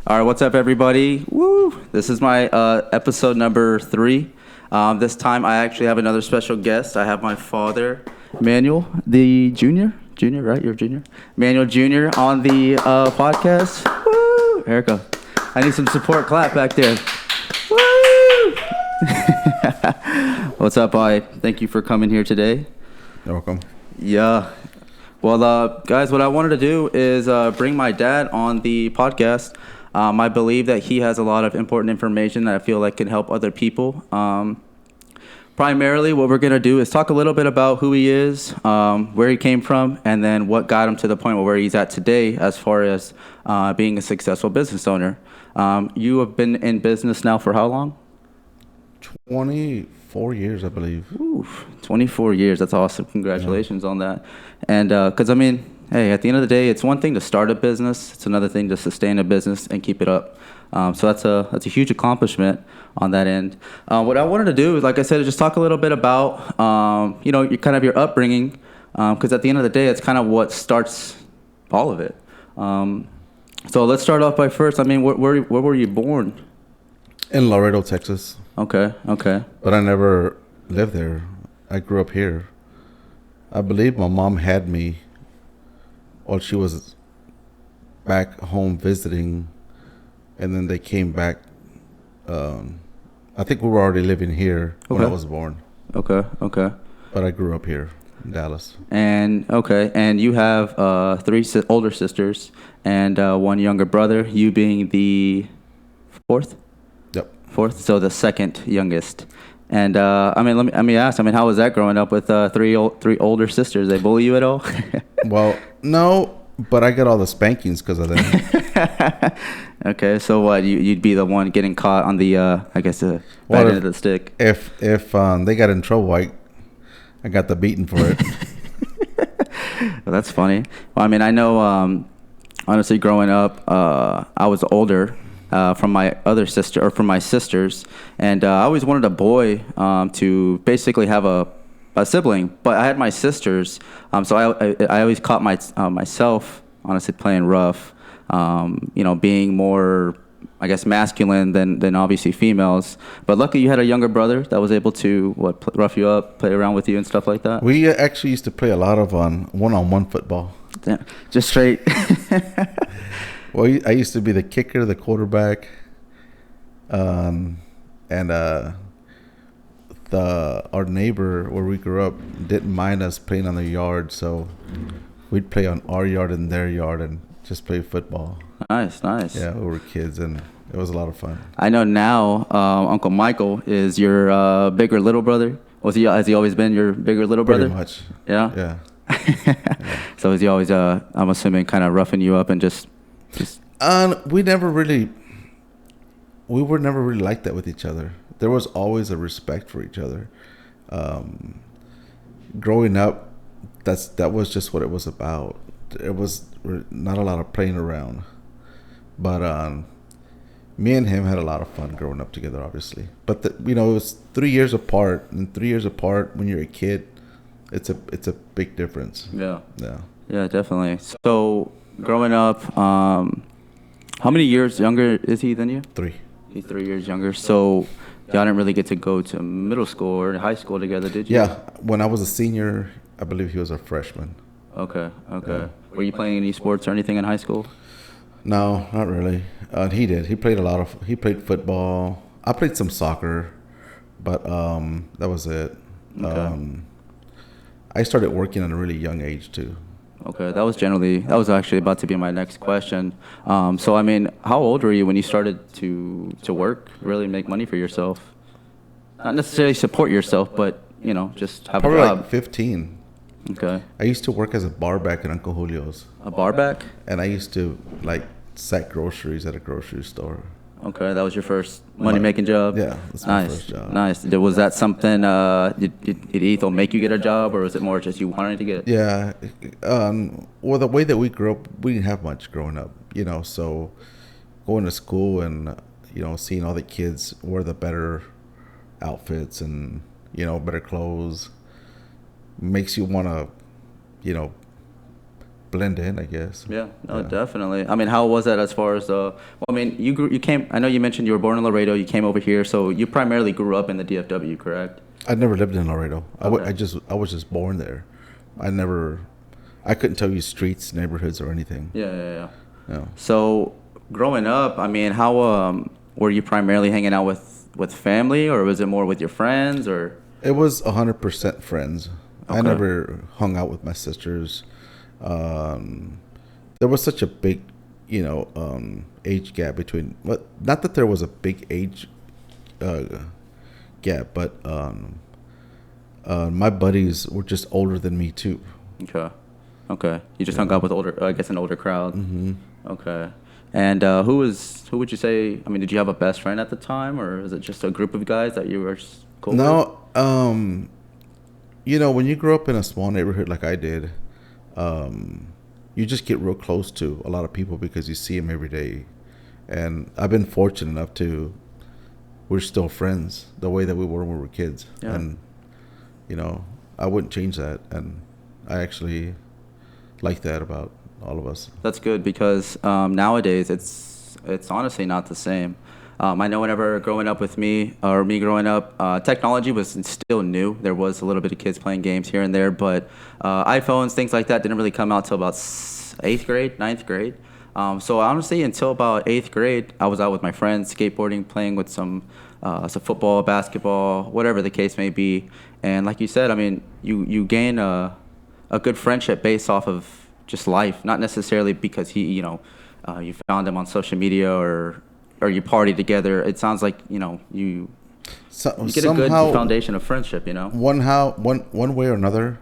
All right, what's up, everybody? Woo! This is my episode number 3. This time, I actually have another special guest. I have my father, Manuel, the junior, right? You're a junior, Manuel Jr. on the podcast. Woo! Erica, I need some support. Clap back there. Woo! What's up, boy? Thank you for coming here today. You're welcome. Yeah. Well, guys, what I wanted to do is bring my dad on the podcast. I believe that he has a lot of important information that I feel like can help other people. Primarily, what we're going to do is talk a little bit about who he is, where he came from, and then what got him to the point where he's at today as far as being a successful business owner. You have been in business now for how long? 24 years, I believe. Ooh, 24 years. That's awesome. Congratulations on that. And because, hey, at the end of the day, it's one thing to start a business. It's another thing to sustain a business and keep it up. So that's a huge accomplishment on that end. What I wanted to do is, like I said, just talk a little bit about, your upbringing, because at the end of the day, it's kind of what starts all of it. So let's start off by first. Where were you born? In Laredo, Texas. Okay. But I never lived there. I grew up here. I believe my mom had me while she was back home visiting, and then they came back. I think we were already living here when I was born. Okay. But I grew up here in Dallas. And you have 3 older sisters and 1 younger brother. You being the 4th. Yep. 4th, so the 2nd youngest. And let me ask. How was that growing up with 3 older sisters? They bully you at all? Well, no, but I got all the spankings because of them. Okay, so what? You'd be the one getting caught on the bad end of the stick. If they got in trouble, I got the beating for it. Well, that's funny. Well, I know. Honestly, growing up, I was older. From my other sister or from my sisters, and I always wanted a boy to basically have a sibling, but I had my sisters, so I always caught myself honestly playing rough, being more masculine than obviously females. But luckily you had a younger brother that was able to rough you up, play around with you and stuff like that. We actually used to play a lot of one-on-one football. Yeah, just straight. Well, I used to be the kicker, the quarterback, and our neighbor where we grew up didn't mind us playing on the yard, so we'd play on our yard and their yard and just play football. Nice. Yeah, we were kids, and it was a lot of fun. I know now Uncle Michael is your bigger little brother. Has he always been your bigger little brother? Pretty much. Yeah? Yeah. So is he always, I'm assuming, kind of roughing you up and just... We were never really like that with each other. There was always a respect for each other. Growing up, that was just what it was about. It was not a lot of playing around, but me and him had a lot of fun growing up together, obviously. But it was 3 years apart, and 3 years apart when you're a kid, it's a big difference. Yeah, definitely. So growing up, how many years younger is he than you? 3. He's 3 years younger. So y'all didn't really get to go to middle school or high school together, did you? Yeah. When I was a senior, I believe he was a freshman. Okay. Were you playing any sports or anything in high school? No, not really. He did. He played football. I played some soccer, but that was it. Okay. I started working at a really young age too. Okay, that was actually about to be my next question. So how old were you when you started to work, really make money for yourself? Not necessarily support yourself, but just have Probably a job. like 15. Okay. I used to work as a bar back at Uncle Julio's. A bar back? And I used to sack groceries at a grocery store. Okay, that was your first money-making job? Yeah, that's my first job. Nice. Was that something, did Ethel make you get a job, or was it more just you wanting to get it? Yeah. Well, the way that we grew up, we didn't have much growing up, so going to school and, seeing all the kids wear the better outfits and, better clothes makes you want to, blend in, I guess. Yeah, no, definitely. I mean, how was that as far as well, I mean, you came, I know you mentioned you were born in Laredo, you came over here, so you primarily grew up in the DFW, correct? I never lived in Laredo. Okay. I was just born there. I never, I couldn't tell you streets, neighborhoods, or anything. Yeah, yeah, yeah. No. So, growing up, I mean, how were you primarily hanging out with family, or was it more with your friends, or? It was 100% friends. I Okay. never hung out with my sisters. Um, there was such a big, age gap between. But not that there was a big age uh, gap, but my buddies were just older than me too. Okay. Okay. You just hung out with older, I guess, an older crowd. Mm-hmm. Okay. And who would you say? I mean, did you have a best friend at the time, or was it just a group of guys that you were cool with? No, when you grow up in a small neighborhood like I did, you just get real close to a lot of people because you see them every day. And I've been fortunate enough we're still friends the way that we were when we were kids. Yeah. And, I wouldn't change that. And I actually like that about all of us. That's good because nowadays it's honestly not the same. I know whenever growing up with me or me growing up, technology was still new. There was a little bit of kids playing games here and there, but iPhones, things like that, didn't really come out till about eighth grade, ninth grade. So honestly, until about eighth grade, I was out with my friends, skateboarding, playing with some football, basketball, whatever the case may be. And like you said, I mean, you gain a good friendship based off of just life, not necessarily because you found him on social media or you party together. It sounds like you get a good foundation of friendship. One way or another,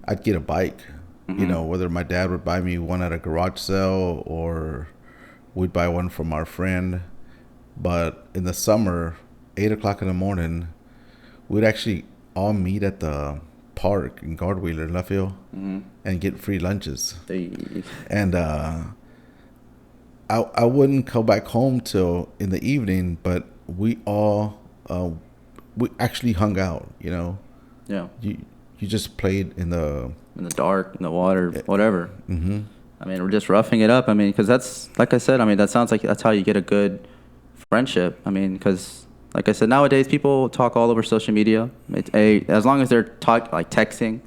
I'd get a bike. Mm-hmm. Whether my dad would buy me one at a garage sale or we'd buy one from our friend. But in the summer, 8 o'clock in the morning, we'd actually all meet at the park in Guardwheeler, Luffield, and get free lunches. And I wouldn't go back home till in the evening, but we all we actually hung out. Yeah. You just played in the dark, in the water, whatever. Mm-hmm. I mean, we're just roughing it up. I mean, because that's like I said. I mean, that sounds like that's how you get a good friendship. I mean, because like I said, nowadays people talk all over social media. As long as they're texting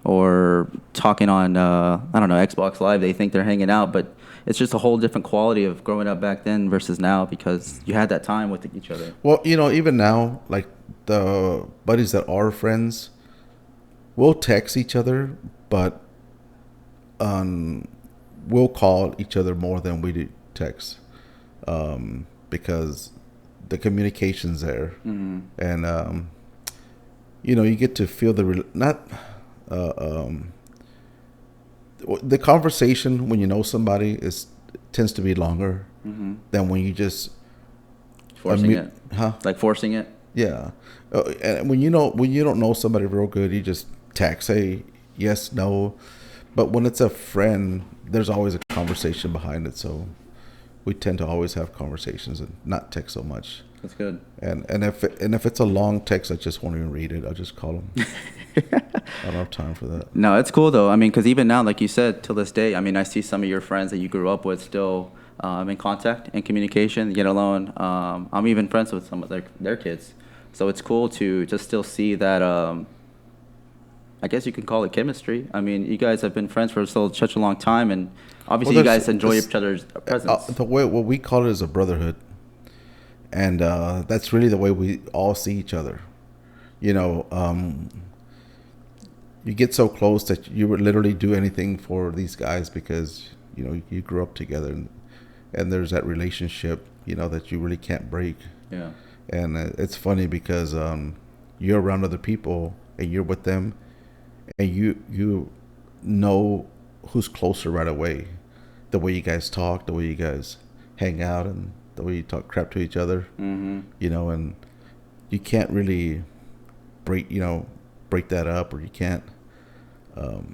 or talking on I don't know, Xbox Live, they think they're hanging out, but it's just a whole different quality of growing up back then versus now because you had that time with each other. Well, even now, like the buddies that are friends, we'll text each other, but we'll call each other more than we do text because the communication's there, and you get to feel the conversation when you know somebody tends to be longer than when you just forcing it, like forcing it. Yeah, and when you don't know somebody real good, you just text, hey, yes, no. But when it's a friend, there's always a conversation behind it. So we tend to always have conversations and not text so much. That's good. And if it's a long text, I just won't even read it. I'll just call them. I don't have time for that. No, it's cool though. I mean, because even now, like you said, till this day, I mean, I see some of your friends that you grew up with still in contact and communication. Yet alone, I'm even friends with some of their kids. So it's cool to just still see that. I guess you can call it chemistry. I mean, you guys have been friends for such a long time, and obviously you guys enjoy each other's presence. The way what we call it is a brotherhood, and that's really the way we all see each other. You get so close that you would literally do anything for these guys because you grew up together, and there's that relationship that you really can't break. Yeah. And it's funny because you're around other people and you're with them, and you know who's closer right away. The way you guys talk, the way you guys hang out, and the way you talk crap to each other. Mm-hmm. And you can't really break that up, or you can't.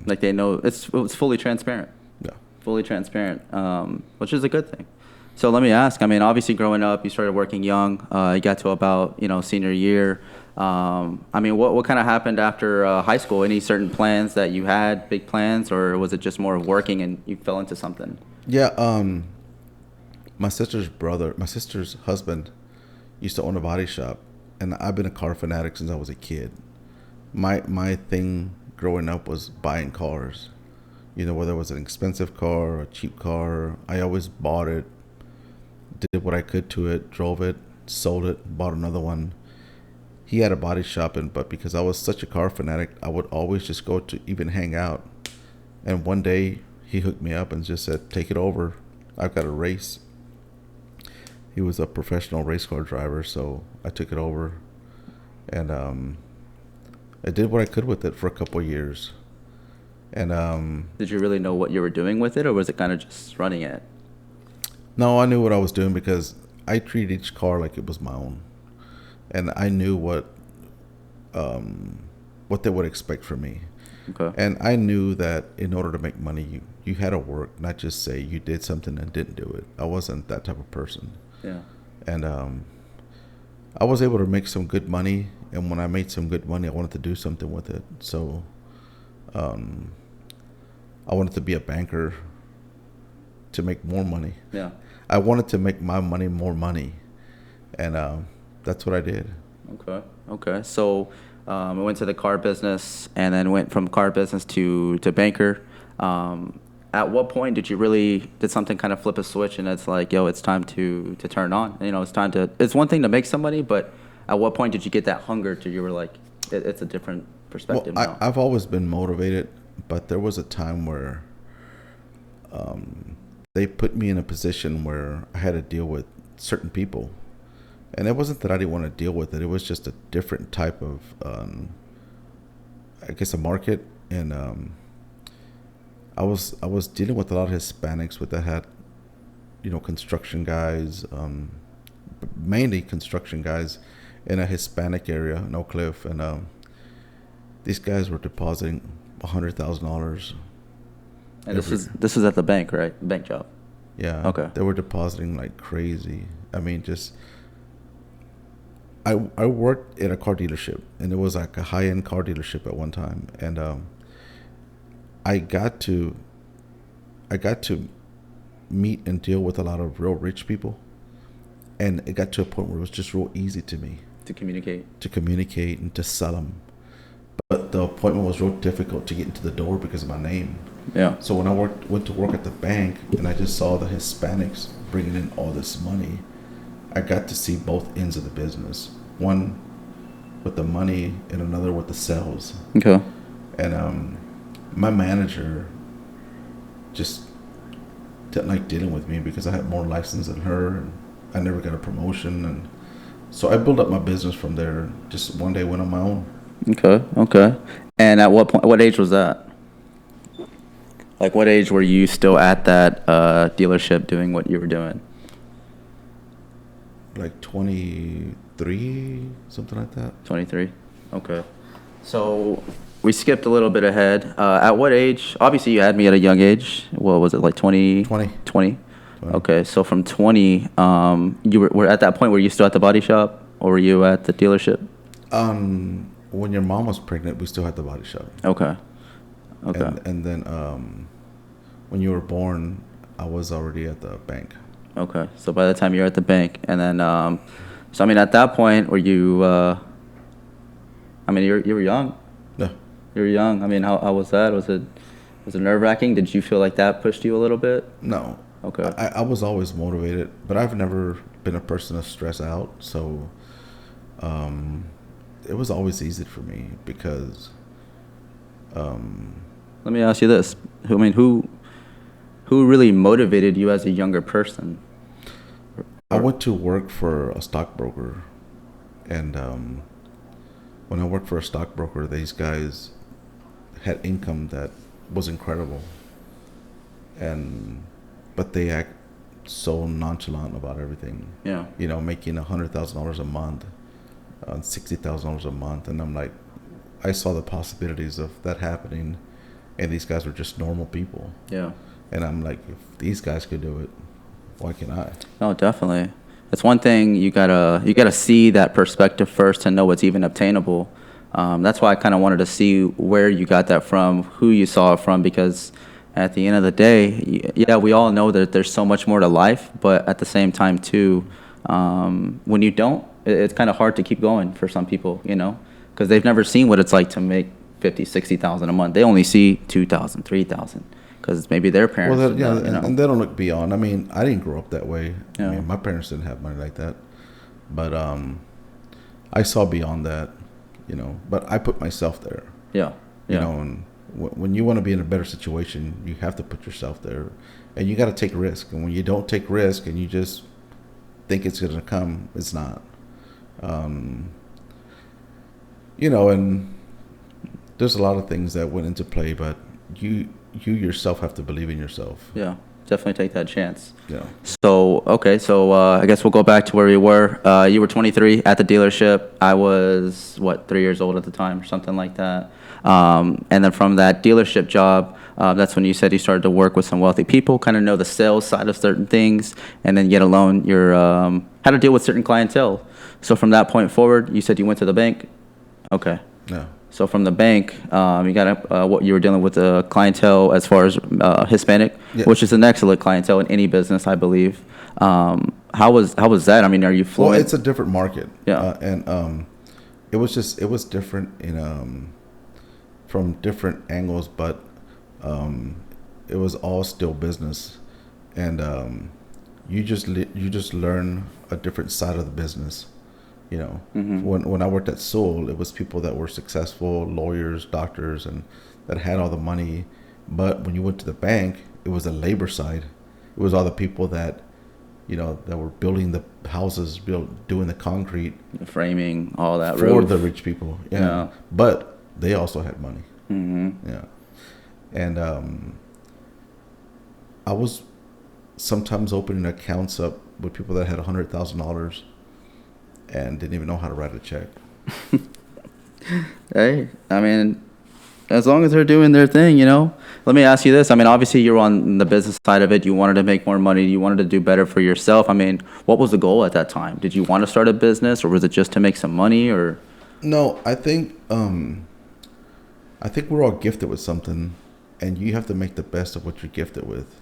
Like they know it's fully transparent. Yeah. Fully transparent, which is a good thing. So let me ask. I mean, obviously, growing up, you started working young. You got to about senior year. I mean, what kind of happened after high school? Any certain plans that you had, big plans, or was it just more of working and you fell into something? Yeah, my sister's husband used to own a body shop, and I've been a car fanatic since I was a kid. My thing growing up was buying cars. Whether it was an expensive car or a cheap car, I always bought it, did what I could to it, drove it, sold it, bought another one. He had a body shop, but because I was such a car fanatic, I would always just go to even hang out. And one day he hooked me up and just said, "Take it over. I've got a race." He was a professional race car driver, so I took it over, and I did what I could with it for a couple of years. And Did you really know what you were doing with it, or was it kind of just running it? no, I knew what I was doing because I treat each car like it was my own, and I knew what they would expect from me. Okay. And I knew that in order to make money, you had to work, not just say you did something and didn't do it. I wasn't that type of person. Yeah. And I was able to make some good money. And when I made some good money, I wanted to do something with it. So I wanted to be a banker to make more money. Yeah. I wanted to make my money more money. And that's what I did. Okay. Okay. So I went to the car business and then went from car business to banker. At what point did something kind of flip a switch and it's like, yo, it's time to turn on? It's one thing to make some money, but at what point did you get that hunger to you were like, it's a different perspective now? I've always been motivated, but there was a time where they put me in a position where I had to deal with certain people. And it wasn't that I didn't want to deal with it. It was just a different type of, I guess, a market. And I was dealing with a lot of Hispanics that had, construction guys, mainly construction guys in a Hispanic area in Oak Cliff. And these guys were depositing $100,000. And this is at the bank, right? Bank job. Yeah. Okay. They were depositing like crazy. I mean, I worked at a car dealership, and it was like a high-end car dealership at one time, and I got to meet and deal with a lot of real rich people, and it got to a point where it was just real easy to me To communicate. and to sell them. But the appointment was real difficult to get into the door because of my name. Yeah. So when I went to work at the bank, and I just saw the Hispanics bringing in all this money, I got to see both ends of the business. One with the money and another with the sales. Okay. And my manager just didn't like dealing with me because I had more license than her. And I never got a promotion. And so I built up my business from there. Just one day went on my own. Okay. Okay. And at what age was that? Like, what age were you still at that dealership doing what you were doing? Like 23, something like that. 23. Okay. So we skipped a little bit ahead. At what age? Obviously, you had me at a young age. What was it, like 20? 20. 20. Okay. So from 20, you were at that point where you still at the body shop, or were you at the dealership? When your mom was pregnant, we still had the body shop. Okay. Okay. And then when you were born, I was already at the bank. Okay. So by the time you're at the bank, and then, so I mean, at that point, were you? I mean, you were young. Yeah. You were young. I mean, how was that? Was it nerve-wracking? Did you feel like that pushed you a little bit? No. Okay. I was always motivated, but I've never been a person to stress out. So it was always easy for me because. Let me ask you this. Who really motivated you as a younger person? I went to work for a stockbroker, and when I worked for a stockbroker, these guys had income that was incredible, but they act so nonchalant about everything. Yeah. Making $100,000 a month, $60,000 a month, and I'm like, I saw the possibilities of that happening, and these guys were just normal people. Yeah. And I'm like, if these guys could do it, why can't I? No, definitely. It's one thing you gotta see that perspective first to know what's even obtainable. That's why I kind of wanted to see where you got that from, who you saw it from, because at the end of the day, yeah, we all know that there's so much more to life, but at the same time too, when you don't, it's kind of hard to keep going for some people, because they've never seen what it's like to make 50, 60,000 a month. They only see 2,000, 3,000, because maybe their parents. Well, and they don't look beyond. I mean, I didn't grow up that way. Yeah. I mean, my parents didn't have money like that, but I saw beyond that, But I put myself there. Yeah. Yeah. And when you want to be in a better situation, you have to put yourself there, and you got to take risk. And when you don't take risk and you just think it's going to come, it's not. And there's a lot of things that went into play, but you yourself have to believe in yourself. Yeah, definitely take that chance. Yeah. So, okay, so I guess we'll go back to where we were. You were 23 at the dealership. I was, 3 years old at the time or something like that. And then from that dealership job, that's when you said you started to work with some wealthy people, kind of know the sales side of certain things, and then yet alone, you're how to deal with certain clientele. So from that point forward, you said you went to the bank? Okay. Yeah. So from the bank, you got what you were dealing with the clientele as far as Hispanic, Yeah. which is an excellent clientele in any business, I believe. How was that? I mean, are you fluent? Well, it's a different market. Yeah. And it was different from different angles, but it was all still business, and you just learn a different side of the business. Mm-hmm. When I worked at Sewell, it was people that were successful, lawyers, doctors, and that had all the money. But when you went to the bank, it was the labor side. It was all the people that, that were building the houses, doing the concrete, The framing, all that. for roof. the rich people. Yeah. Yeah. But they also had money. Mm-hmm. Yeah. And I was sometimes opening accounts up with people that had $100,000 and didn't even know how to write a check. Hey, I mean, as long as they're doing their thing, Let me ask you this. I mean, obviously you're on the business side of it. You wanted to make more money. You wanted to do better for yourself. I mean, what was the goal at that time? Did you want to start a business, or was it just to make some money, or? No, I think we're all gifted with something, and you have to make the best of what you're gifted with.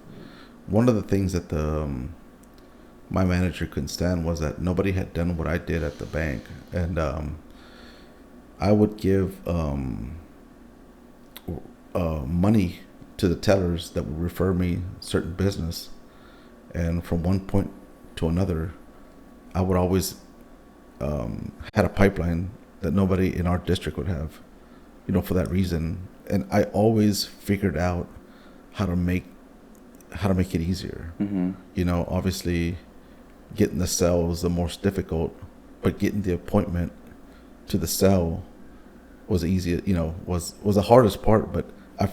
One of the things that my manager couldn't stand was that nobody had done what I did at the bank, and I would give money to the tellers that would refer me certain business, and from one point to another, I would always had a pipeline that nobody in our district would have, for that reason. And I always figured out how to make it easier. Mm-hmm. Obviously, getting the cell was the most difficult, but getting the appointment to the cell was easy. Was the hardest part. But I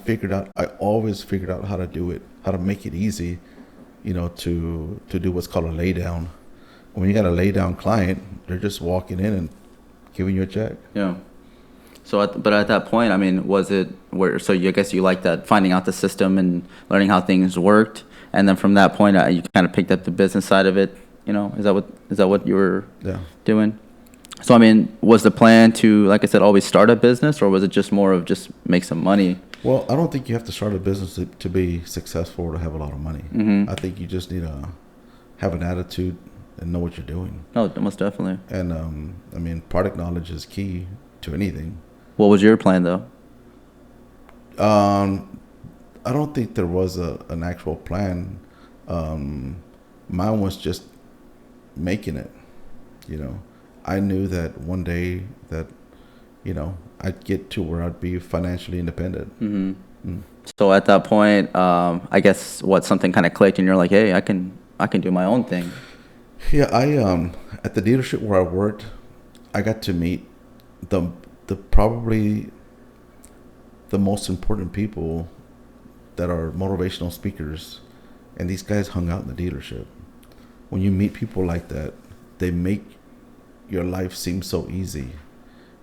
always figured out how to do it, how to make it easy. To do what's called a lay down. When you got a lay down client, they're just walking in and giving you a check. Yeah. So, but at that point, I mean, was it where? So, I guess you liked that, finding out the system and learning how things worked, and then from that point, you kind of picked up the business side of it. Is that what you were doing? So, I mean, was the plan to, like I said, always start a business, or was it just more of just make some money? Well, I don't think you have to start a business to be successful or to have a lot of money. Mm-hmm. I think you just need to have an attitude and know what you're doing. No, most definitely. And I mean, product knowledge is key to anything. What was your plan, though? I don't think there was an actual plan. Mine was just making it. I knew that one day that, I'd get to where I'd be financially independent. Mm-hmm. Mm. So at that point, I guess something kind of clicked, and you're like, hey, I can do my own thing. Yeah, I at the dealership where I worked, I got to meet the probably the most important people that are motivational speakers, and these guys hung out in the dealership. When you meet people like that, they make your life seem so easy.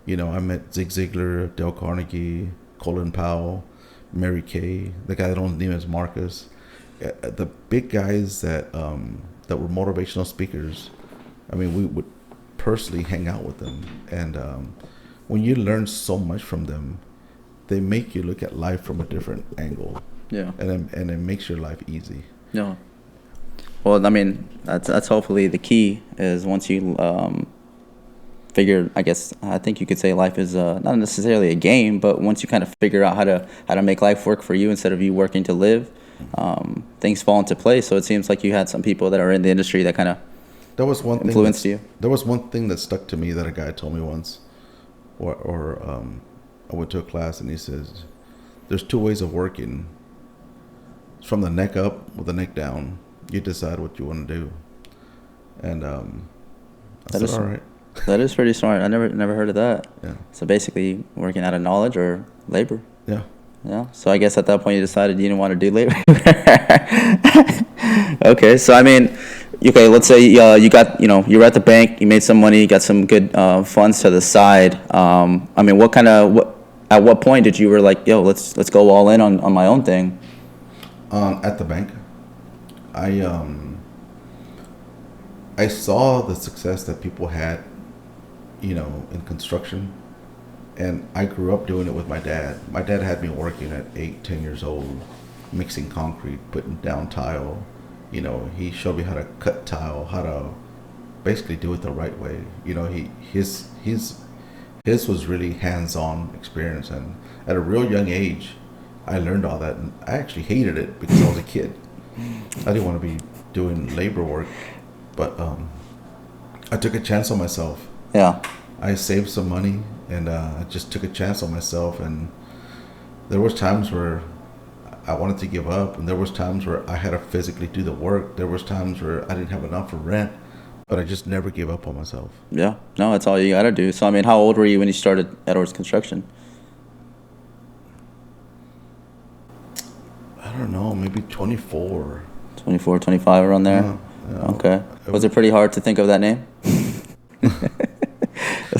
I met Zig Ziglar, Dale Carnegie, Colin Powell, Mary Kay, the guy that owns Neiman's Marcus. The big guys that that were motivational speakers. I mean, we would personally hang out with them, and when you learn so much from them, they make you look at life from a different angle. Yeah. And it makes your life easy. Yeah. Well, I mean, that's hopefully the key is once you figure, I think you could say life is not necessarily a game, but once you kind of figure out how to make life work for you instead of you working to live, things fall into place. So it seems like you had some people that are in the industry that kind of There was one influenced you. There was one thing that stuck to me that a guy told me once, or I went to a class and he says, "There's two ways of working. It's from the neck up with the neck down. You decide what you want to do." And I said, "All right." That is pretty smart. I never heard of that. Yeah. So basically, working out of knowledge or labor. Yeah. Yeah. So I guess at that point you decided you didn't want to do labor. Okay. So I mean, okay. Let's say you got you were at the bank, you made some money, you got some good funds to the side. I mean, at what point did you were like, yo, let's go all in on my own thing? At the bank, I saw the success that people had, in construction, and I grew up doing it with my dad. My dad had me working at 8, 10 years old, mixing concrete, putting down tile. He showed me how to cut tile, how to basically do it the right way. His was really hands-on experience, and at a real young age, I learned all that, and I actually hated it because I was a kid. I didn't want to be doing labor work, but I took a chance on myself. Yeah. I saved some money, and I just took a chance on myself. And there was times where I wanted to give up, and there was times where I had to physically do the work. There was times where I didn't have enough for rent, but I just never gave up on myself. Yeah. No, that's all you got to do. So I mean, how old were you when you started Edwards Construction? I don't know, maybe 24. 24, 25, around there? Yeah. Okay. Was it pretty hard to think of that name?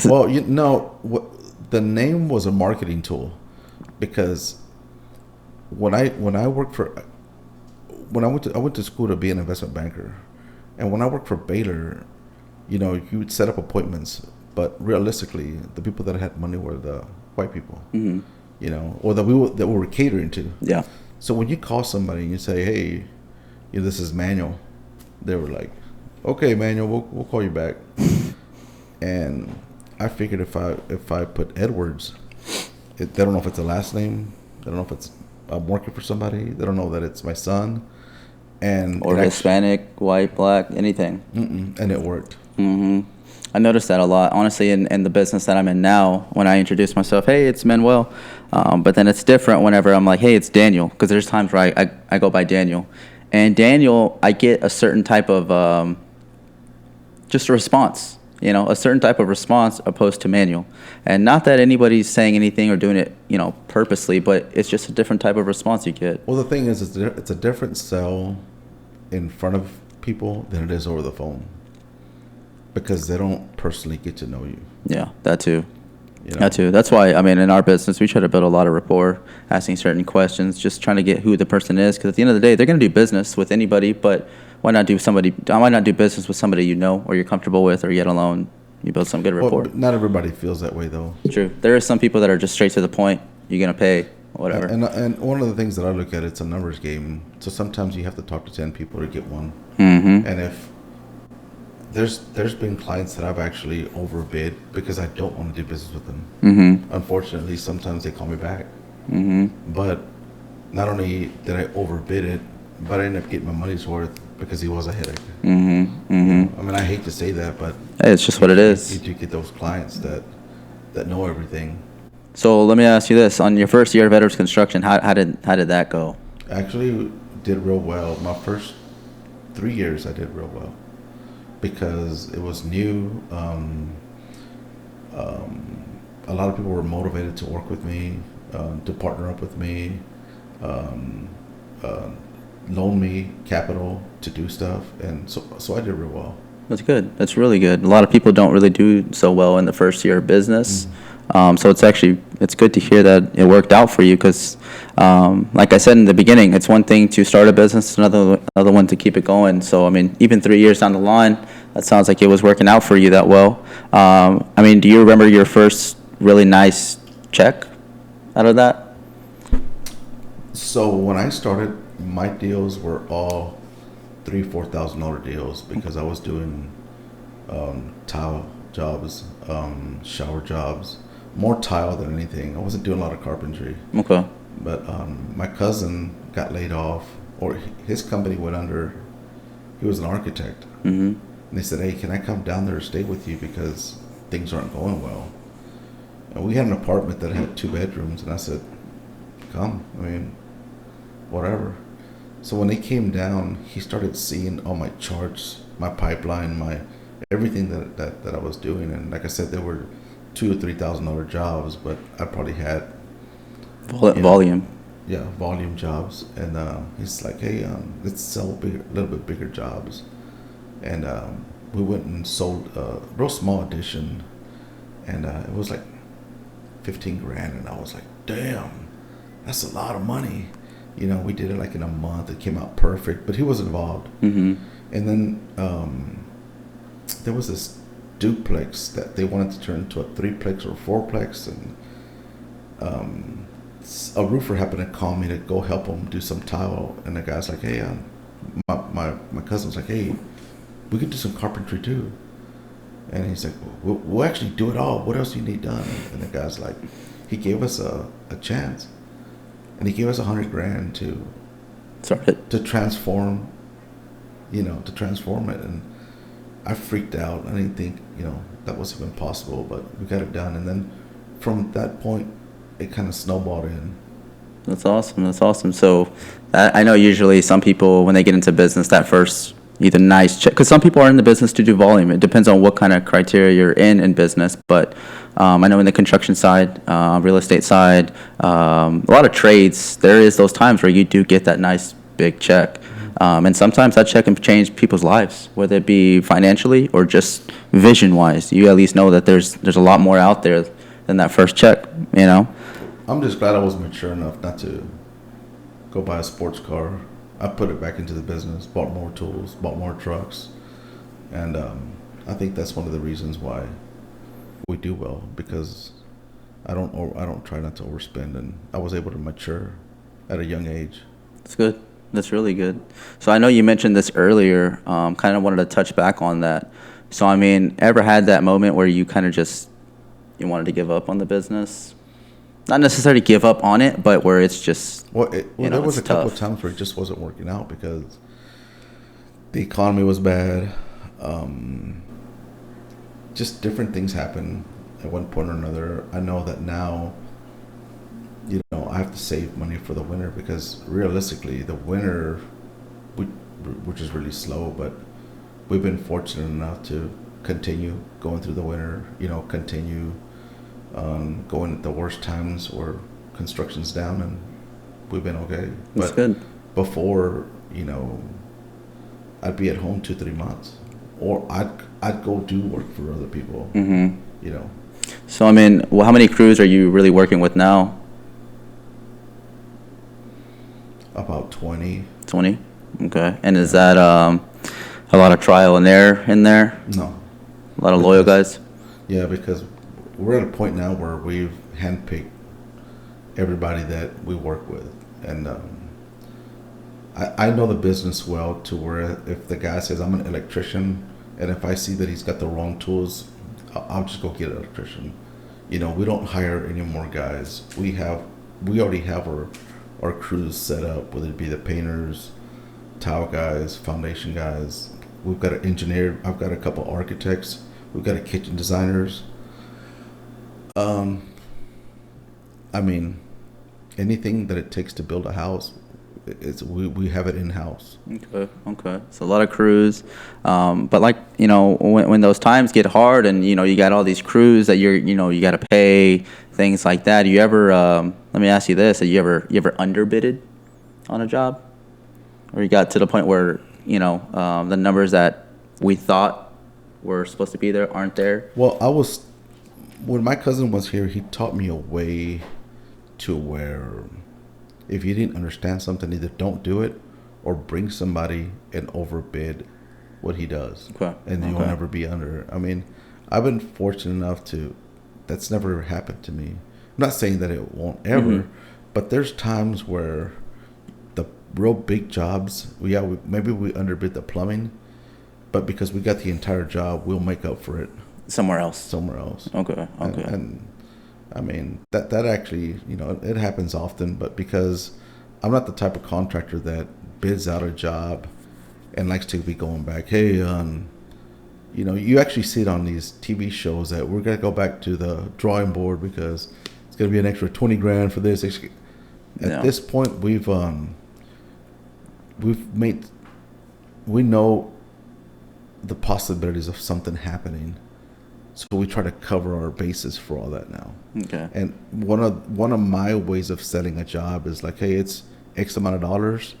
Well, the name was a marketing tool, because when I went to school to be an investment banker, and when I worked for Baylor, you would set up appointments, but realistically, the people that had money were the white people, or that we were catering to. Yeah. So when you call somebody and you say, "Hey, this is Manuel," they were like, "Okay, Manuel, we'll call you back." And I figured if I put Edwards, they don't know if it's a last name. They don't know if I'm working for somebody. They don't know that it's my son. Or Hispanic, white, black, anything. And it worked. Mm-hmm. I noticed that a lot, honestly, in the business that I'm in now. When I introduce myself, "Hey, it's Manuel," but then it's different whenever I'm like, "Hey, it's Daniel," because there's times where I go by Daniel, and Daniel, I get a certain type of just a response, a certain type of response opposed to Manuel, and not that anybody's saying anything or doing it, purposely, but it's just a different type of response you get. Well, the thing is, it's a different sell in front of people than it is over the phone, because they don't personally get to know you. Yeah, that too. That too. That's why, I mean, in our business, we try to build a lot of rapport, asking certain questions, just trying to get who the person is. Because at the end of the day, they're going to do business with anybody, but why not do business with somebody or you're comfortable with, or yet alone you build some good rapport. Well, not everybody feels that way, though. True. There are some people that are just straight to the point. You're going to pay, whatever. And one of the things that I look at, it's a numbers game. So sometimes you have to talk to 10 people to get one. Mm-hmm. And if there's been clients that I've actually overbid because I don't want to do business with them. Mm-hmm. Unfortunately, sometimes they call me back. Mm-hmm. But not only did I overbid it, but I ended up getting my money's worth because he was a headache. Mm-hmm. Mm-hmm. I mean, I hate to say that, but hey, it's just what it is. You do get those clients that know everything. So let me ask you this: on your first year of Edwards Construction, how did that go? Actually, did real well. My first 3 years, I did real well because it was new. A lot of people were motivated to work with me, to partner up with me, loan me capital to do stuff, and so I did real well. That's good. That's really good. A lot of people don't really do so well in the first year of business. So it's good to hear that it worked out for you because, like I said in the beginning, it's one thing to start a business, another one to keep it going. So I mean, even 3 years down the line, that sounds like it was working out for you that well. I mean, do you remember your first really nice check out of that? So when I started, my deals were all $3,000-$4,000 deals because I was doing tile jobs, shower jobs, more tile than anything. I wasn't doing a lot of carpentry. Okay. But my cousin got laid off, or his company went under. He was an architect. Mm-hmm. And they said, hey, can I come down there and stay with you because things aren't going well? And we had an apartment that had 2 bedrooms, and I said, come. I mean, whatever. So when they came down, he started seeing all my charts, my pipeline, my everything that I was doing. And like I said, there were $2,000 or $3,000 jobs, but I probably had volume. Yeah, volume jobs. And he's like, hey, let's sell little bit bigger jobs. And we went and sold a real small edition, and it was like 15 grand, and I was like, damn, that's a lot of money. You know, we did it like in a month. It came out perfect, but he was involved. Mm-hmm. And then there was this duplex that they wanted to turn into a 3-plex or 4-plex, and a roofer happened to call me to go help him do some tile, and the guy's like, hey, my cousin was like, hey, we could do some carpentry too. And he's like, we'll actually do it all. What else do you need done? And the guy's like, he gave us a chance. And he gave us 100 grand to transform, to transform it. And I freaked out. I didn't think, that was even possible, but we got it done. And then from that point, it kind of snowballed in. That's awesome. So I know usually some people, when they get into business, that first either nice check, because some people are in the business to do volume. It depends on what kind of criteria you're in business. But I know in the construction side, real estate side, a lot of trades, there is those times where you do get that nice big check. And sometimes that check can change people's lives, whether it be financially or just vision-wise. You at least know that there's a lot more out there than that first check, I'm just glad I was mature enough not to go buy a sports car. I put it back into the business, bought more tools, bought more trucks, and I think that's one of the reasons why we do well, because I don't try not to overspend, and I was able to mature at a young age. That's good. That's really good. So I know you mentioned this earlier. Kind of wanted to touch back on that. So I mean, ever had that moment where you kind of you wanted to give up on the business? Not necessarily give up on it, but where it's just there was a couple of times where it just wasn't working out because the economy was bad. Just different things happen at one point or another. I know that now, I have to save money for the winter because realistically, the winter, which is really slow, but we've been fortunate enough to continue going through the winter. Continue going at the worst times where construction's down, and we've been okay. That's good. Before, I'd be at home 2-3 months, or I'd go do work for other people. Mm-hmm. So I mean, how many crews are you really working with now? About 20. 20. Okay. And is that a lot of trial and error in there? No. A lot of loyal guys? Yeah, because we're at a point now where we've handpicked everybody that we work with. And I know the business well to where if the guy says, I'm an electrician, and if I see that he's got the wrong tools, I'll just go get an electrician. We don't hire any more guys. We already have our crews set up, whether it be the painters, tile guys, foundation guys. We've got an engineer. I've got a couple architects. We've got a kitchen designers. I mean, anything that it takes to build a house, we have it in house. Okay. So a lot of crews, but when those times get hard and you got all these crews that you got to pay, things like that. Do you ever? Let me ask you this: Have you ever underbidded on a job, or you got to the point where the numbers that we thought were supposed to be there aren't there? Well, when my cousin was here, he taught me a way to where if you didn't understand something, either don't do it or bring somebody and overbid what he does. Okay. And you'll never be under. I mean, I've been fortunate enough to, that's never happened to me. I'm not saying that it won't ever, but there's times where the real big jobs, maybe we underbid the plumbing, but because we got the entire job, we'll make up for it somewhere else. Okay. And I mean, that actually, it happens often, but because I'm not the type of contractor that bids out a job and likes to be going back, hey, you actually see it on these TV shows that we're going to go back to the drawing board because it's going to be an extra 20 grand for this. At this point, we know the possibilities of something happening. So we try to cover our bases for all that now. Okay. And one of my ways of setting a job is like, hey, it's X amount of dollars,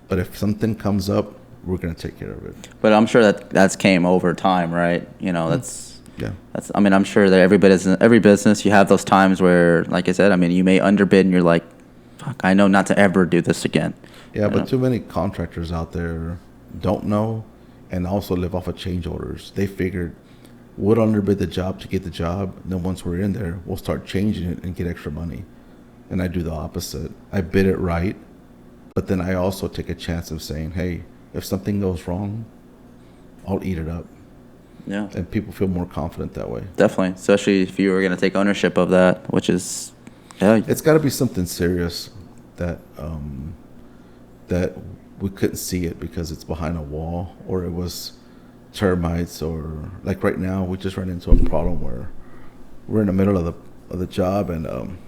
but if something comes up, we're going to take care of it. But I'm sure that's came over time, right? That's yeah. I mean, I'm sure that every business you have those times where, like I said, I mean, you may underbid and you're like, fuck, I know not to ever do this again. Yeah, but too many contractors out there don't know and also live off of change orders. They figured we'll underbid the job to get the job. And then once we're in there, we'll start changing it and get extra money. And I do the opposite. I bid it right, but then I also take a chance of saying, hey, if something goes wrong, I'll eat it up. Yeah. And people feel more confident that way. Definitely, especially if you were going to take ownership of that, which is, yeah. It's got to be something serious that that we couldn't see it because it's behind a wall, or it was termites, or like right now we just ran into a problem where we're in the middle of the job and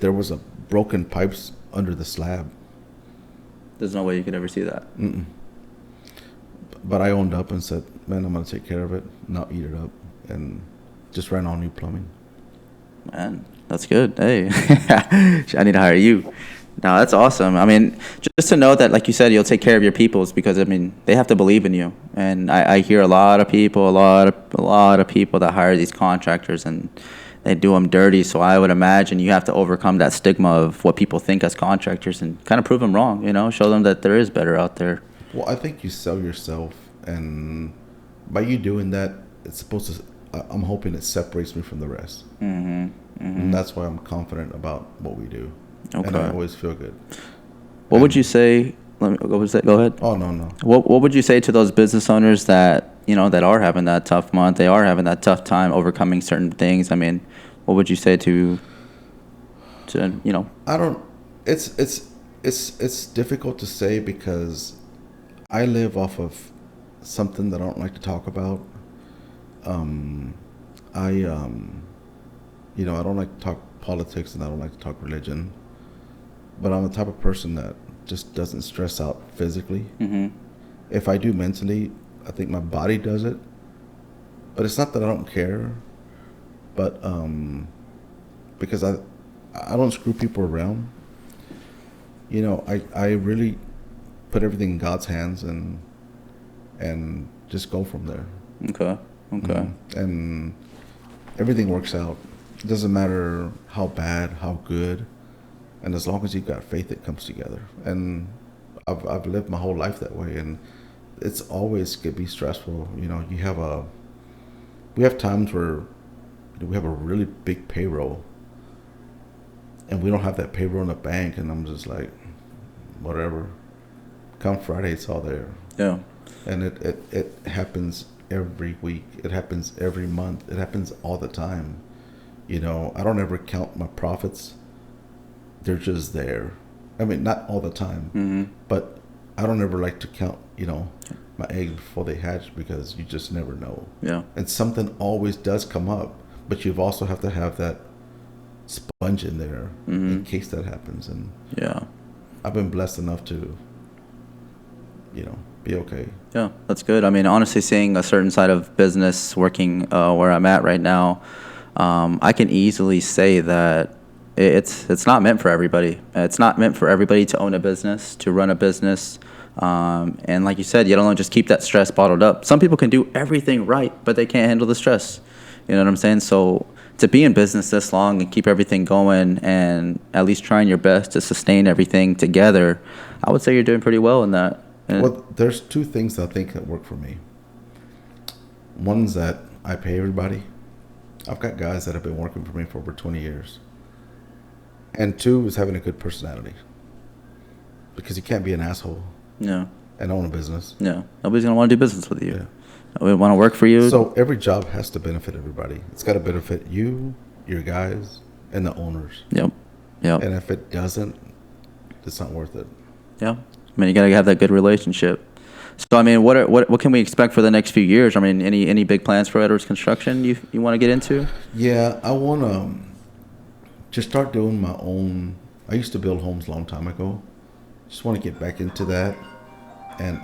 there was a broken pipes under the slab. There's no way you could ever see that. But I owned up and said, man, I'm going to take care of it, not eat it up, and just ran on new plumbing. Man, that's good. Hey, I need to hire you. No, that's awesome. I mean, just to know that, like you said, you'll take care of your peoples because, I mean, they have to believe in you. And I hear a lot of people that hire these contractors and they do them dirty. So I would imagine you have to overcome that stigma of what people think as contractors and kind of prove them wrong, show them that there is better out there. Well, I think you sell yourself, and by you doing that, it's supposed to, I'm hoping it separates me from the rest. And that's why I'm confident about what we do. Okay. And I always feel good. What would you say? Go ahead. Oh, no. What would you say to those business owners that that are having that tough month? They are having that tough time overcoming certain things. I mean, what would you say to I don't. It's difficult to say because I live off of something that I don't like to talk about. I don't like to talk politics and I don't like to talk religion. But I'm the type of person that just doesn't stress out physically. If I do mentally, I think my body does it. But it's not that I don't care, but because I don't screw people around. I really put everything in God's hands and just go from there. Okay. And everything works out. It doesn't matter how bad, how good. And as long as you've got faith, it comes together. And I've lived my whole life that way. And it's always could be stressful. We have times where we have a really big payroll. And we don't have that payroll in the bank. And I'm just like, whatever. Come Friday, it's all there. Yeah. And it happens every week. It happens every month. It happens all the time. I don't ever count my profits. They're just there. I mean, not all the time, but I don't ever like to count, my eggs before they hatch because you just never know. Yeah. And something always does come up, but you also have to have that sponge in there in case that happens. And yeah, I've been blessed enough to, be okay. Yeah, that's good. I mean, honestly, seeing a certain side of business working where I'm at right now, I can easily say that it's not meant for everybody. It's not meant for everybody to own a business, to run a business. And like you said, you don't just keep that stress bottled up. Some people can do everything right, but they can't handle the stress. You know what I'm saying? So to be in business this long and keep everything going and at least trying your best to sustain everything together, I would say you're doing pretty well in that. And Well, there's two things I think that work for me. One's that I pay everybody. I've got guys that have been working for me for over 20 years. And two is having a good personality. Because you can't be an asshole no, and own a business. no, nobody's gonna want to do business with you. Yeah. We want to work for you. So every job has to benefit everybody. It's got to benefit you, your guys, and the owners. Yep. Yep. And if it doesn't, it's not worth it. Yeah. I mean, you gotta have that good relationship. So I mean, what can we expect for the next few years? I mean, any big plans for Edwards Construction you want to get into? Yeah, I want to just start doing my own. I used to build homes a long time ago. Just want to get back into that, and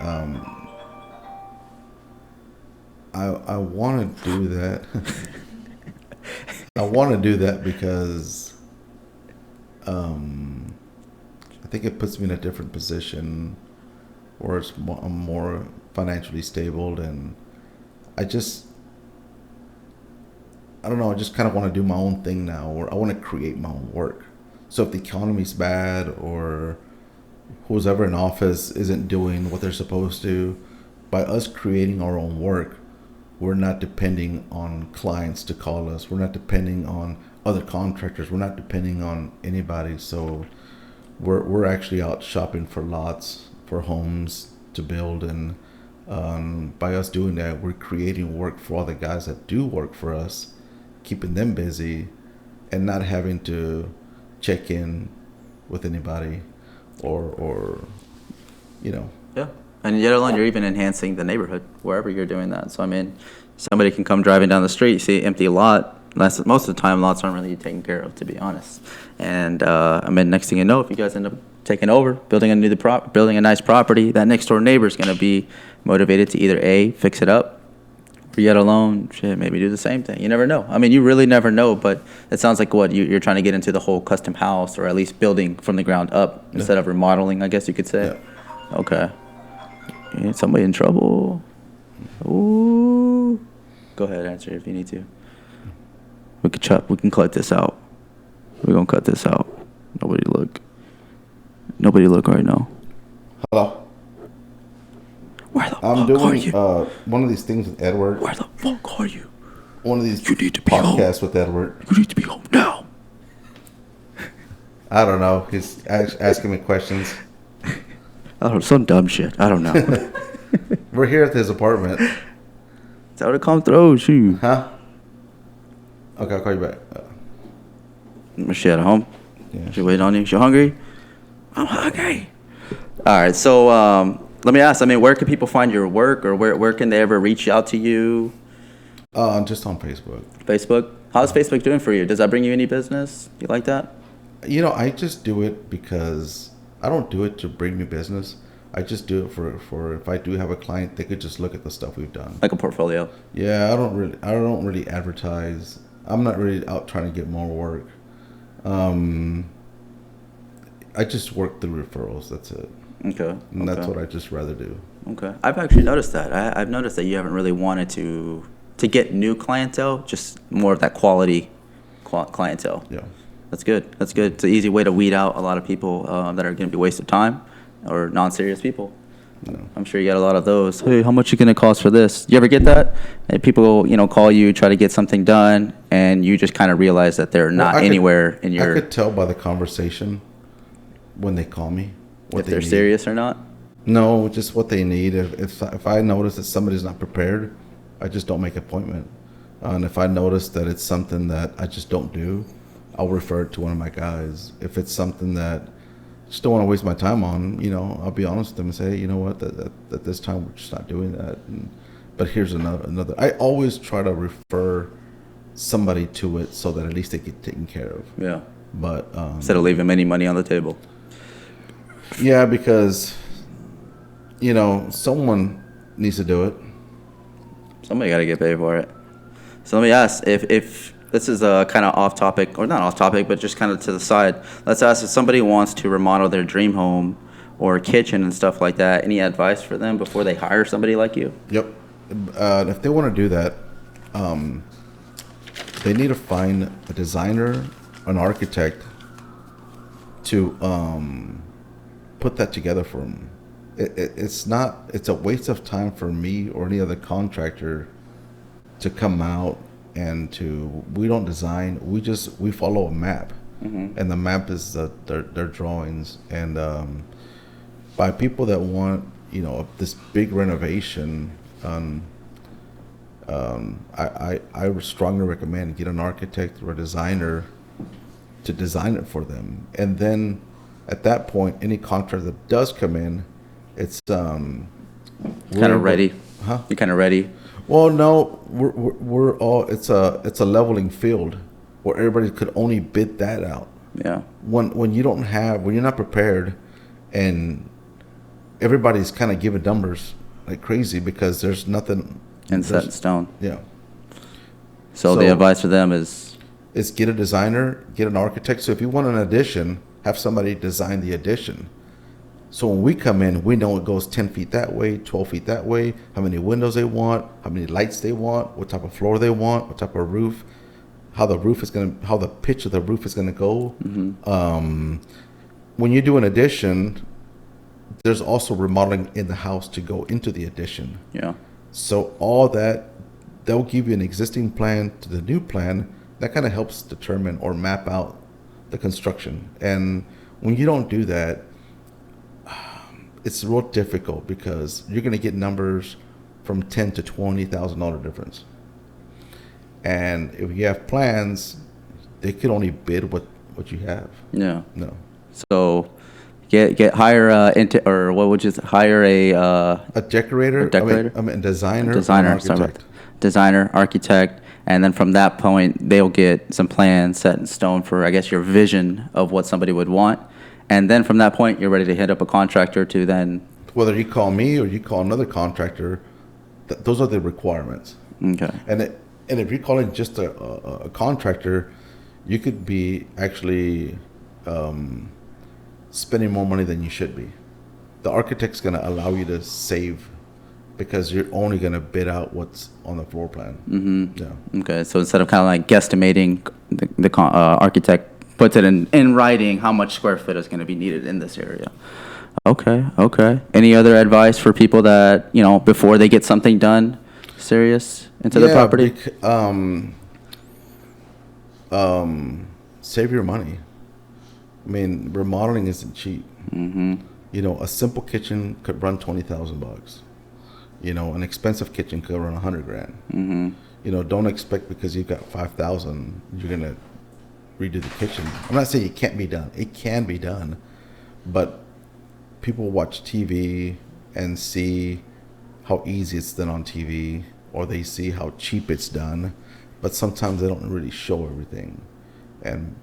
I want to do that. I want to do that because I think it puts me in a different position where I'm more financially stable, and I don't know, I just kind of want to do my own thing now, or I want to create my own work. So if the economy's bad or who's ever in office isn't doing what they're supposed to, by us creating our own work, we're not depending on clients to call us. We're not depending on other contractors. We're not depending on anybody. So we're actually out shopping for lots, for homes to build, and by us doing that, we're creating work for all the guys that do work for us, keeping them busy, and not having to check in with anybody, or you know. Yeah. And yet alone, you're even enhancing the neighborhood wherever you're doing that. So I mean, somebody can come driving down the street, see an empty lot. Most of the time, lots aren't really taken care of, to be honest. And I mean, next thing you know, if you guys end up taking over, building a nice property, that next door neighbor is going to be motivated to either A, fix it up, or yet alone, shit, maybe do the same thing. You never know. I mean, you really never know. But it sounds like you're trying to get into the whole custom house, or at least building from the ground up instead of remodeling, I guess you could say. Yeah. Okay. Ain't somebody in trouble? Ooh. Go ahead, answer if you need to. We can cut this out. We're gonna cut this out. Nobody look right now. Hello. Where the I'm fuck are doing you? one of these things with Edward. Where the fuck are you? One of these You need to be home. podcasts with Edward. You need to be home now. I don't know. He's asking me questions. I don't know, some dumb shit. I don't know. We're here at his apartment. Tell her to come through, shoot. Huh? Okay, I'll call you back. Is she at home? Yeah. She waiting on you? She hungry? I'm hungry. All right, so let me ask. I mean, where can people find your work, or where can they ever reach out to you? Just on Facebook. Facebook? How's Facebook doing for you? Does that bring you any business? You like that? You know, I just do it because I don't do it to bring me business. I just do it for if I do have a client, they could just look at the stuff we've done. Like a portfolio? Yeah, I don't really advertise. I'm not really out trying to get more work. I just work through referrals. That's it. Okay. And that's what I just rather do. Okay. I've actually noticed that. I've noticed that you haven't really wanted to get new clientele, just more of that quality clientele. Yeah. That's good. That's good. It's an easy way to weed out a lot of people that are going to be waste of time or non-serious people. No. I'm sure you got a lot of those. Hey, how much you going to cost for this? You ever get that? And people, call you, try to get something done, and you just kind of realize that they're not anywhere in your... I could tell by the conversation when they call me if they're serious or not? No, just what they need. If I notice that somebody's not prepared, I just don't make an appointment. And if I notice that it's something that I just don't do, I'll refer it to one of my guys. If it's something that I just don't want to waste my time on, I'll be honest with them and say, you know what, that this time we're just not doing that. But here's another. I always try to refer somebody to it so that at least they get taken care of. Yeah. But instead of leaving any money on the table. Yeah, because someone needs to do it. Somebody got to get paid for it. So let me ask, if this is a kind of off topic, or not off topic, but just kind of to the side. Let's ask if somebody wants to remodel their dream home or kitchen and stuff like that. Any advice for them before they hire somebody like you? Yep. If they want to do that, they need to find a designer, an architect to put that together for them. It's not. It's a waste of time for me or any other contractor to come out and to. We don't design. We follow a map, and the map is their drawings. And by people that want this big renovation, I would strongly recommend get an architect or a designer to design it for them, and then at that point, any contractor that does come in, it's kind of ready. Huh? You're kind of ready. Well, no, we're all. It's a leveling field where everybody could only bid that out. Yeah. When you're not prepared, and everybody's kind of giving numbers like crazy because there's nothing set in stone. Yeah. So the advice for them is get a designer, get an architect. So if you want an addition, have somebody design the addition. So when we come in, we know it goes 10 feet that way, 12 feet that way, how many windows they want, how many lights they want, what type of floor they want, what type of roof, how the pitch of the roof is gonna go. When you do an addition, there's also remodeling in the house to go into the addition. Yeah. So all that, they'll give you an existing plan to the new plan. That kind of helps determine or map out the construction. And when you don't do that, it's real difficult because you're going to get numbers from $10,000 to $20,000 difference. And if you have plans, they can only bid what you have. Yeah. No. So hire a decorator. A designer. Designer, architect, and then from that point they'll get some plans set in stone for, I guess, your vision of what somebody would want, and then from that point you're ready to hit up a contractor to then. Whether you call me or you call another contractor, those are the requirements. Okay. And if you're calling just a contractor, you could be actually spending more money than you should be. The architect's going to allow you to save because you're only going to bid out what's on the floor plan. Mm-hmm. Yeah. Okay, so instead of kind of like guesstimating, the architect puts it in writing how much square foot is going to be needed in this area. Okay. Any other advice for people that, before they get something done serious into their property? Save your money. I mean, remodeling isn't cheap. Mm-hmm. A simple kitchen could run $20,000. An expensive kitchen could run $100,000. Mm-hmm. Don't expect because you've got $5,000 you're gonna redo the kitchen. I'm not saying it can't be done. It can be done, but people watch TV and see how easy it's done on TV, or they see how cheap it's done, but sometimes they don't really show everything, and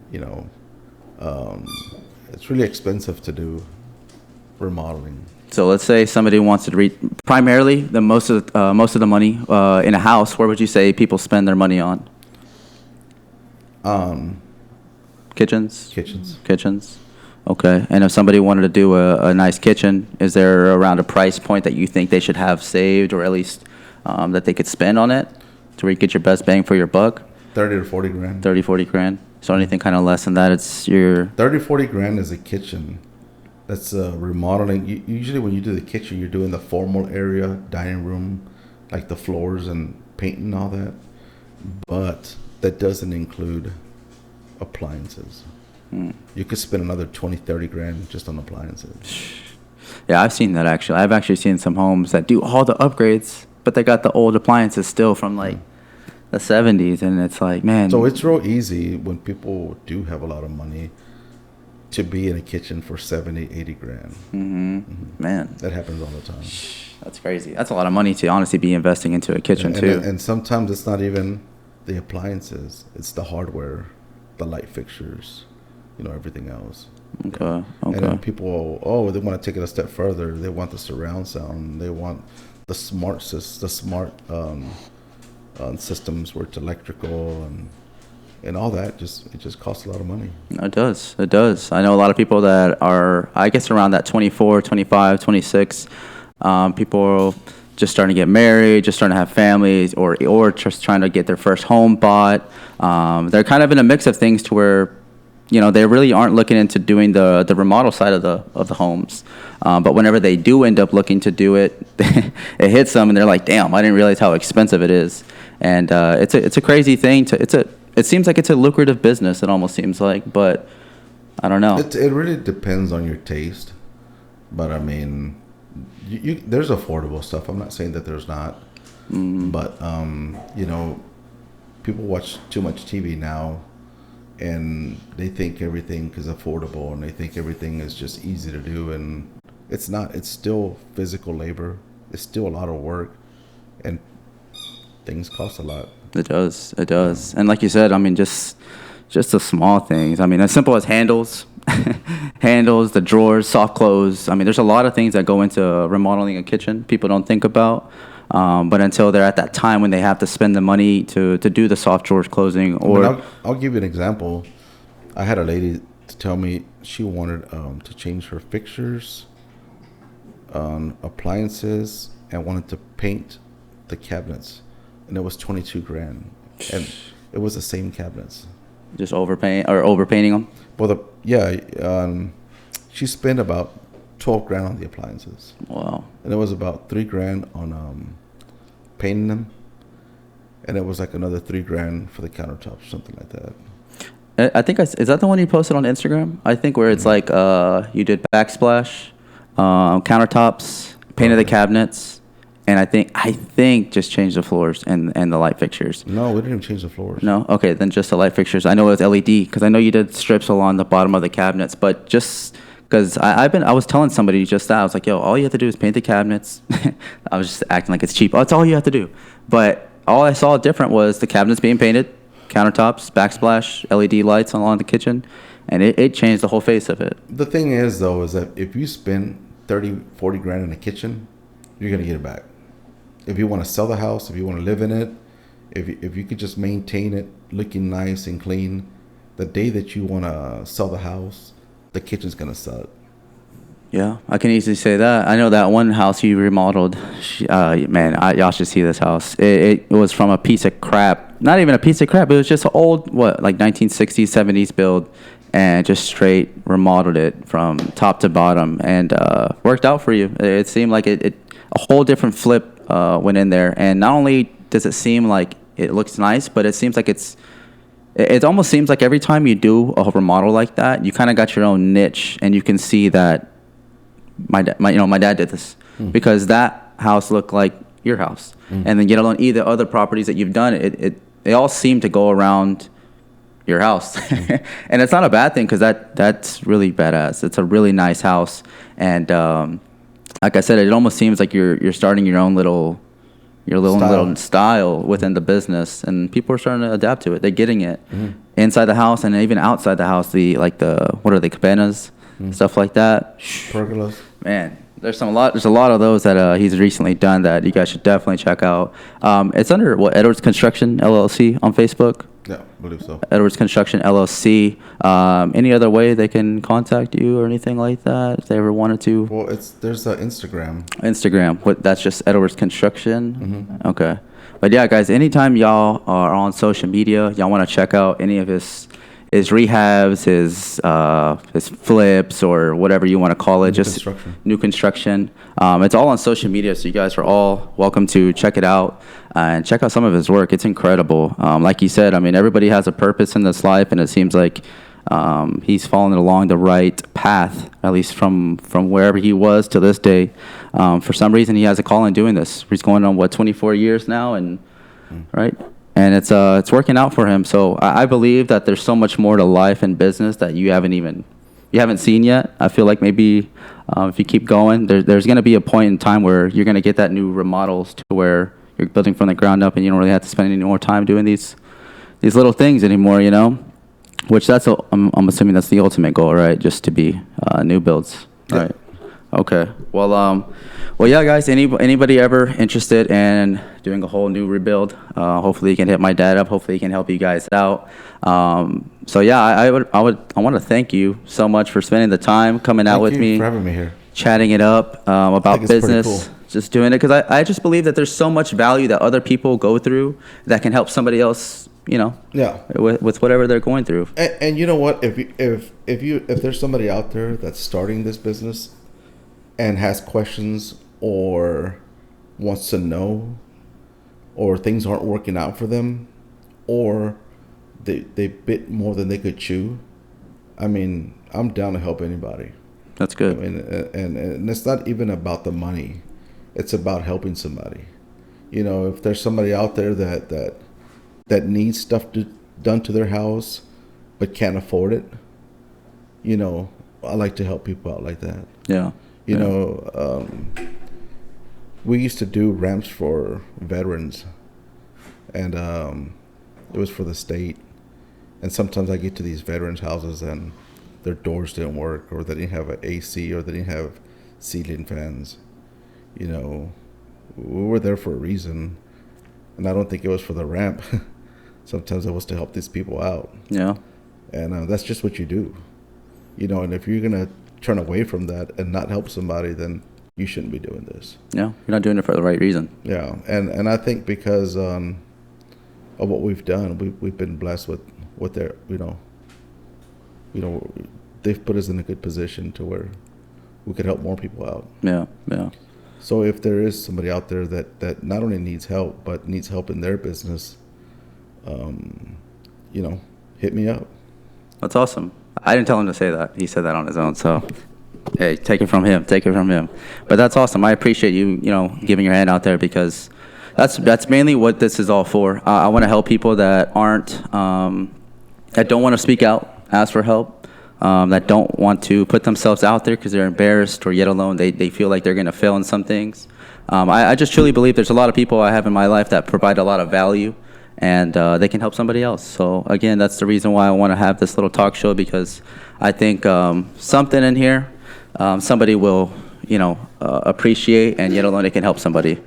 it's really expensive to do remodeling. So let's say somebody wants to read primarily most of the money in a house. Where would you say people spend their money on? Kitchens. Okay. And if somebody wanted to do a nice kitchen, is there around a price point that you think they should have saved, or at least that they could spend on it to where you get your best bang for your buck? $30,000 to $40,000. $30,000-$40,000. So anything kind of less than that, it's your $30,000-$40,000 is a kitchen. That's remodeling. Usually when you do the kitchen, you're doing the formal area, dining room, like the floors and painting and all that. But that doesn't include appliances. You could spend another $20,000-$30,000 just on appliances. Yeah, I've seen that actually. I've actually seen some homes that do all the upgrades, but they got the old appliances still from like the 70s, and it's like, man. So it's real easy when people do have a lot of money to be in a kitchen for $70,000-$80,000. Man, that happens all the time. That's crazy. That's a lot of money to honestly be investing into a kitchen too. And sometimes it's not even the appliances; it's the hardware, the light fixtures, everything else. Okay. And then people, they want to take it a step further. They want the surround sound. They want the smart systems where it's electrical and all that. It just costs a lot of money. It does. I know a lot of people that are, I guess, around that 24, 25, 26. People just starting to get married, just starting to have families, or just trying to get their first home bought. They're kind of in a mix of things to where, they really aren't looking into doing the remodel side of the homes. But whenever they do end up looking to do it, it hits them, and they're like, "Damn, I didn't realize how expensive it is." And it's a crazy thing. It seems like it's a lucrative business. It almost seems like, but I don't know. It really depends on your taste, but I mean, there's affordable stuff. I'm not saying that there's not, but people watch too much TV now, and they think everything is affordable, and they think everything is just easy to do, and it's not. It's still physical labor. It's still a lot of work, and things cost a lot. It does. And like you said, I mean, just the small things. I mean, as simple as handles, the drawers, soft clothes. I mean, there's a lot of things that go into remodeling a kitchen people don't think about. But until they're at that time when they have to spend the money to do the soft drawers closing, or I'll give you an example. I had a lady to tell me she wanted to change her fixtures on appliances and wanted to paint the cabinets, and it was $22,000, and it was the same cabinets. Just overpainting them. Well, she spent about $12,000 on the appliances. Wow. And it was about $3,000 on painting them, and it was like another $3,000 for the countertops, something like that. I think is that the one you posted on Instagram? I think where it's like you did backsplash, countertops, painted the cabinets, and I think just changed the floors and the light fixtures. No, we didn't even change the floors. No, okay, then just the light fixtures. I know it was LED because I know you did strips along the bottom of the cabinets, but just because I was telling somebody just that, I was like, yo, all you have to do is paint the cabinets. I was just acting like it's cheap. Oh, that's all you have to do. But all I saw different was the cabinets being painted, countertops, backsplash, LED lights along the kitchen, and it changed the whole face of it. The thing is, though, is that if you spend $30,000-$40,000 in the kitchen, you're going to get it back. If you want to sell the house, if you want to live in it, if you could just maintain it looking nice and clean, the day that you want to sell the house, the kitchen's going to sell it. Yeah, I can easily say that. I know that one house you remodeled. Y'all should see this house. It was from a piece of crap. Not even a piece of crap. It was just an old, like 1960s, 70s build, and just straight remodeled it from top to bottom, and worked out for you. It seemed like a whole different flip went in there, and not only does it seem like it looks nice, but it seems like it almost seems like every time you do a remodel like that, you kind of got your own niche, and you can see that my dad did this because that house looked like your house, and then on either other properties that you've done, they all seem to go around your house, and it's not a bad thing because that's really badass. It's a really nice house, and like I said, it almost seems like you're starting your own little style within the business, and people are starting to adapt to it. They're getting it inside the house and even outside the house. What are they, cabanas, stuff like that. Pergolas. Man, there's a lot of those that he's recently done that you guys should definitely check out. It's under Edwards Construction LLC on Facebook. Yeah, I believe so. Edwards Construction LLC. Any other way they can contact you or anything like that if they ever wanted to? Well, there's Instagram. Instagram. That's just Edwards Construction? Okay. But yeah, guys, anytime y'all are on social media, y'all want to check out any of his rehabs, his flips, or whatever you want to call it, new construction. It's all on social media, so you guys are all welcome to check it out and check out some of his work. It's incredible. Like you said, I mean, everybody has a purpose in this life, and it seems like he's fallen along the right path, at least from wherever he was to this day. For some reason, he has a call in doing this. He's going on 24 years now, and right. And it's working out for him. So I believe that there's so much more to life and business that you haven't seen yet. I feel like maybe if you keep going, there's going to be a point in time where you're going to get that new remodels to where you're building from the ground up, and you don't really have to spend any more time doing these little things anymore. Which I'm assuming that's the ultimate goal, right? Just to be new builds, yeah. Right? Okay. Well, yeah, guys. Anybody ever interested in doing a whole new rebuild? Hopefully, you can hit my dad up. Hopefully, he can help you guys out. So yeah, I want to thank you so much for spending the time coming out with me. Thank you for having me here. Chatting it up about business. Cool. just doing it because I just believe that there's so much value that other people go through that can help somebody else, Yeah. with whatever they're going through. And you know what? If there's somebody out there that's starting this business and has questions or wants to know, or things aren't working out for them, or they bit more than they could chew, I mean, I'm down to help anybody. That's good. I mean, and it's not even about the money; it's about helping somebody. If there's somebody out there that needs stuff done to their house, but can't afford it, I like to help people out like that. Yeah. We used to do ramps for veterans, and it was for the state. And sometimes I get to these veterans' houses and their doors didn't work, or they didn't have an AC, or they didn't have ceiling fans. We were there for a reason, and I don't think it was for the ramp. Sometimes it was to help these people out. Yeah. And that's just what you do. And if you're going to turn away from that and not help somebody, then you shouldn't be doing this. Yeah. You're not doing it for the right reason. Yeah. And I think because of what we've done, we've been blessed with what they're, they've put us in a good position to where we could help more people out. Yeah. Yeah. So if there is somebody out there that not only needs help, but needs help in their business, hit me up. That's awesome. I didn't tell him to say that. He said that on his own. So, hey, take it from him. Take it from him. But that's awesome. I appreciate you, giving your hand out there because that's mainly what this is all for. I want to help people that aren't, that don't want to speak out, ask for help, that don't want to put themselves out there because they're embarrassed or yet alone they feel like they're going to fail in some things. I just truly believe there's a lot of people I have in my life that provide a lot of value, and they can help somebody else. So again, that's the reason why I want to have this little talk show, because I think something in here somebody will appreciate, and yet alone it can help somebody.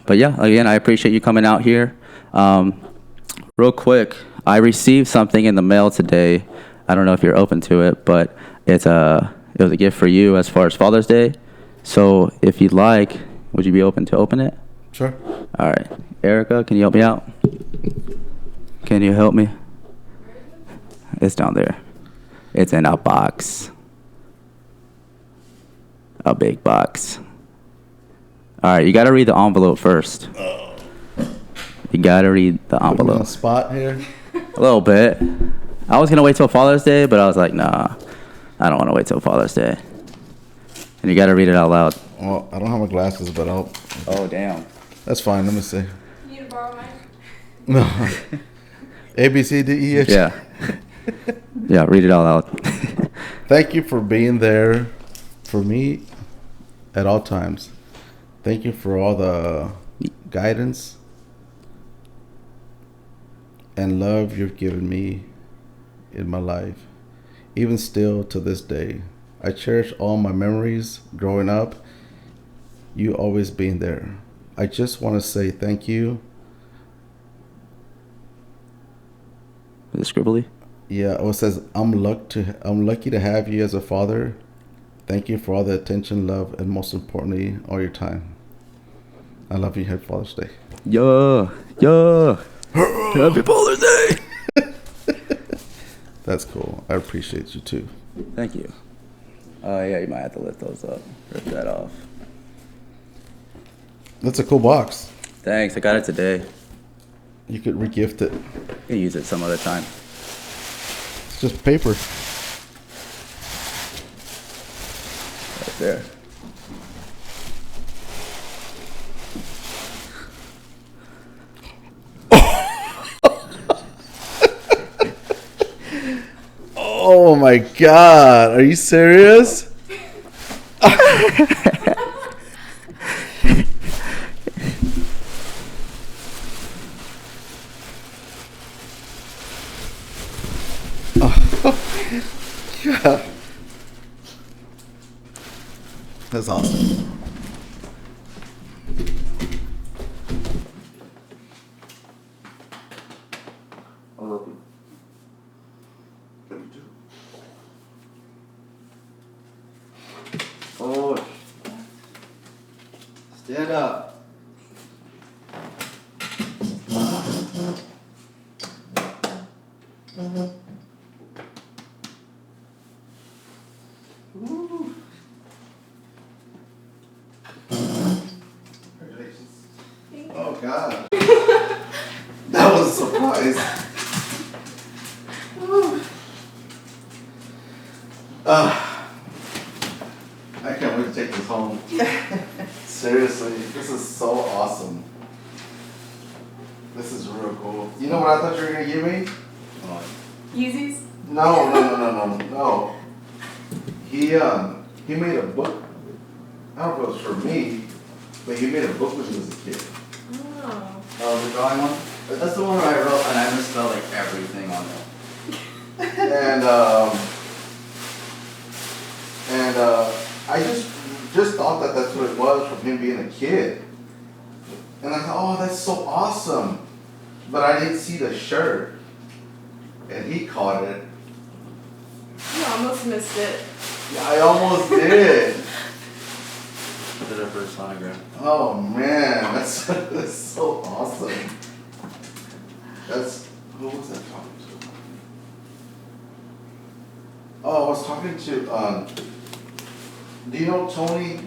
But yeah, again, I appreciate you coming out here. Real quick, I received something in the mail today. I don't know if you're open to it, but it was a gift for you as far as Father's Day. So if you'd like, would you be open to open it? Sure. All right. Erica, can you help me out? Can you help me? It's down there. It's in a box. A big box. All right, you got to read the envelope first. You got to read the Put me on envelope. the spot here. A little bit. I was going to wait till Father's Day, but I was like, nah, I don't want to wait till Father's Day. And you got to read it out loud. Well, I don't have my glasses, but I'll. Oh, damn. That's fine. Let me see. You need to borrow mine? No. A, B, C, D, E, F. Yeah. Yeah, read it out loud. Thank you for being there for me at all times. Thank you for all the guidance and love you've given me in my life. Even still to this day, I cherish all my memories growing up, you always being there. I just want to say thank you. Is it scribbly? Yeah, it says, I'm lucky to have you as a father. Thank you for all the attention, love, and most importantly, all your time. I love you. Happy Father's Day. Yeah. Happy Father's Day. That's cool. I appreciate you too. Thank you. Yeah, you might have to lift those up. Rip that off. That's a cool box. Thanks. I got it today. You could regift it. You can use it some other time. It's just paper. Right there. Oh my God. Are you serious? Yeah. That's awesome. I love you. Oh. Stand up. Woo. Congratulations. Oh God. That was a surprise. I can't wait to take this home. Seriously, this is so awesome. This is real cool. You know what I thought you were gonna give me? Yeezys? No. He made a book. I don't know if it was for me, but he made a book when he was a kid. Oh. Oh, the drawing one? That's the one where I wrote and I misspelled like everything on it. And I just thought that that's what it was from him being a kid. And I thought, oh, that's so awesome. But I didn't see the shirt. And he caught it. You almost missed it. Yeah, I almost did. Did it for a sonogram. Oh man, that's so awesome. Who was that talking to? Oh, I was talking to do you know Tony?